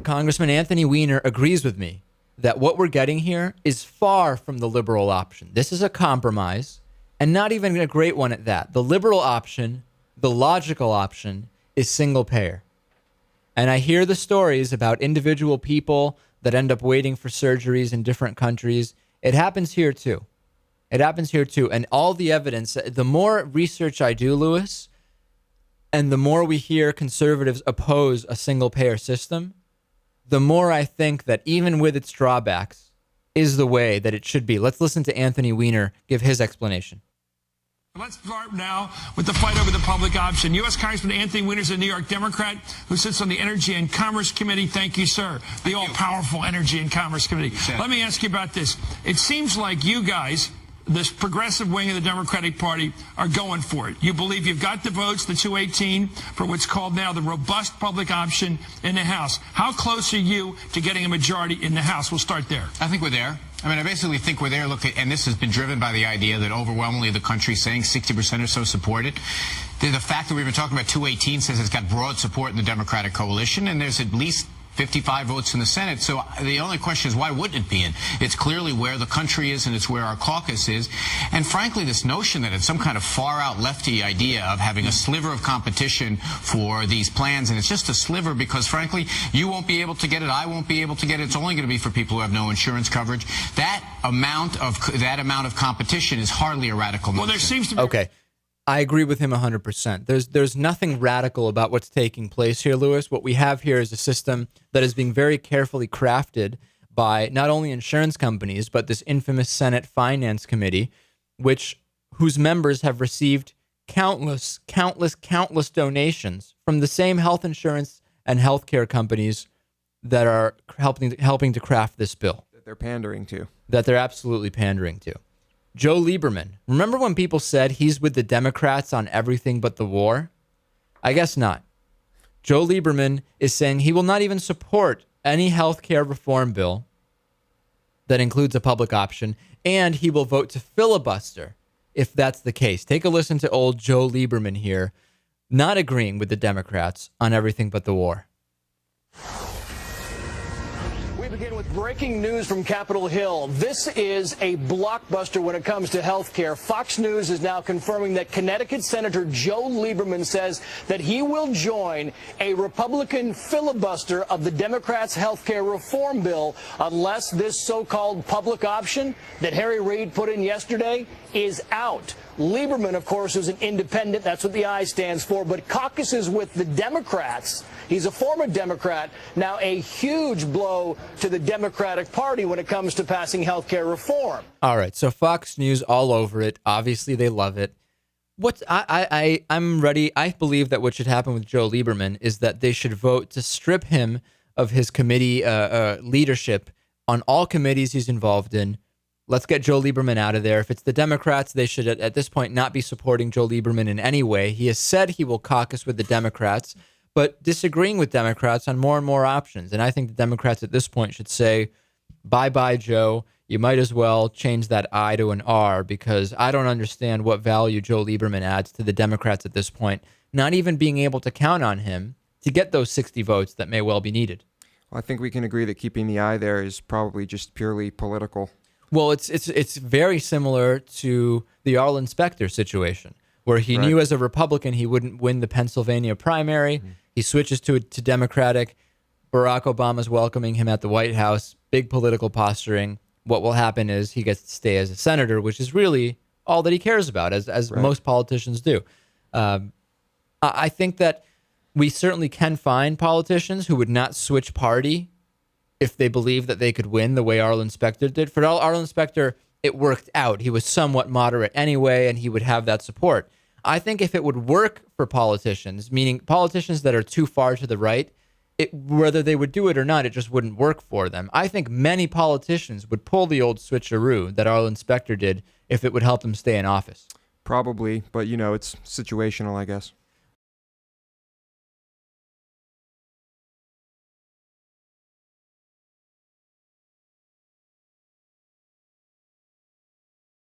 Congressman Anthony Weiner agrees with me that what we're getting here is far from the liberal option. This is a compromise, and not even a great one at that. The liberal option, the logical option, is single payer. And I hear the stories about individual people that end up waiting for surgeries in different countries. It happens here too. And all the evidence, the more research I do, Lewis, and the more we hear conservatives oppose a single payer system, the more I think that even with its drawbacks is the way that it should be. Let's listen to Anthony Weiner give his explanation. Let's start now with the fight over the public option. U.S. Congressman Anthony Weiner is a New York Democrat who sits on the Energy and Commerce Committee. Thank you, sir. The all-powerful Energy and Commerce Committee. Let me ask you about this. It seems like you guys, this progressive wing of the Democratic Party, are going for it. You believe you've got the votes, the 218, for what's called now the robust public option in the House. How close are you to getting a majority in the House? We'll start there. I think we're there. I basically think we're there. Look, and this has been driven by the idea that overwhelmingly the country is saying 60% or so support it. The fact that we've been talking about 218 says it's got broad support in the Democratic coalition, and there's at least 55 votes in the Senate. So the only question is, why wouldn't it be in? It's clearly where the country is, and it's where our caucus is. And frankly, this notion that it's some kind of far-out lefty idea of having a sliver of competition for these plans, and it's just a sliver because, frankly, you won't be able to get it, I won't be able to get it. It's only going to be for people who have no insurance coverage. That amount of competition is hardly a radical notion. Well, there seems to be... Okay. I agree with him 100%. There's nothing radical about what's taking place here, Lewis. What we have here is a system that is being very carefully crafted by not only insurance companies, but this infamous Senate Finance Committee, whose members have received countless donations from the same health insurance and healthcare companies that are helping to craft this bill. That they're pandering to. That they're absolutely pandering to. Joe Lieberman. Remember when people said he's with the Democrats on everything but the war? I guess not. Joe Lieberman is saying he will not even support any health care reform bill that includes a public option, and he will vote to filibuster if that's the case. Take a listen to old Joe Lieberman here, not agreeing with the Democrats on everything but the war. Begin with breaking news from Capitol Hill. This is a blockbuster when it comes to health care. Fox News is now confirming that Connecticut Senator Joe Lieberman says that he will join a Republican filibuster of the Democrats' health care reform bill unless this so-called public option that Harry Reid put in yesterday is out. Lieberman, of course, is an independent. That's what the I stands for, but caucuses with the Democrats. He's a former Democrat. Now a huge blow to the Democratic Party when it comes to passing health care reform. All right, so Fox News all over it. Obviously, they love it. I'm ready. I believe that what should happen with Joe Lieberman is that they should vote to strip him of his committee leadership on all committees he's involved in. Let's get Joe Lieberman out of there. If it's the Democrats, they should at this point not be supporting Joe Lieberman in any way. He has said he will caucus with the Democrats, but disagreeing with Democrats on more and more options. And I think the Democrats at this point should say, bye-bye, Joe. You might as well change that I to an R, because I don't understand what value Joe Lieberman adds to the Democrats at this point, not even being able to count on him to get those 60 votes that may well be needed. Well, I think we can agree that keeping the I there is probably just purely political. Well, it's very similar to the Arlen Specter situation, where he knew as a Republican he wouldn't win the Pennsylvania primary. Mm-hmm. He switches to Democratic. Barack Obama's welcoming him at the White House. Big political posturing. What will happen is he gets to stay as a senator, which is really all that he cares about, as most politicians do. I think that we certainly can find politicians who would not switch party if they believe that they could win the way Arlen Specter did. For Arlen Specter, it worked out. He was somewhat moderate anyway, and he would have that support. I think if it would work for politicians, meaning politicians that are too far to the right, whether they would do it or not, it just wouldn't work for them. I think many politicians would pull the old switcheroo that Arlen Specter did if it would help them stay in office. Probably, but, it's situational, I guess.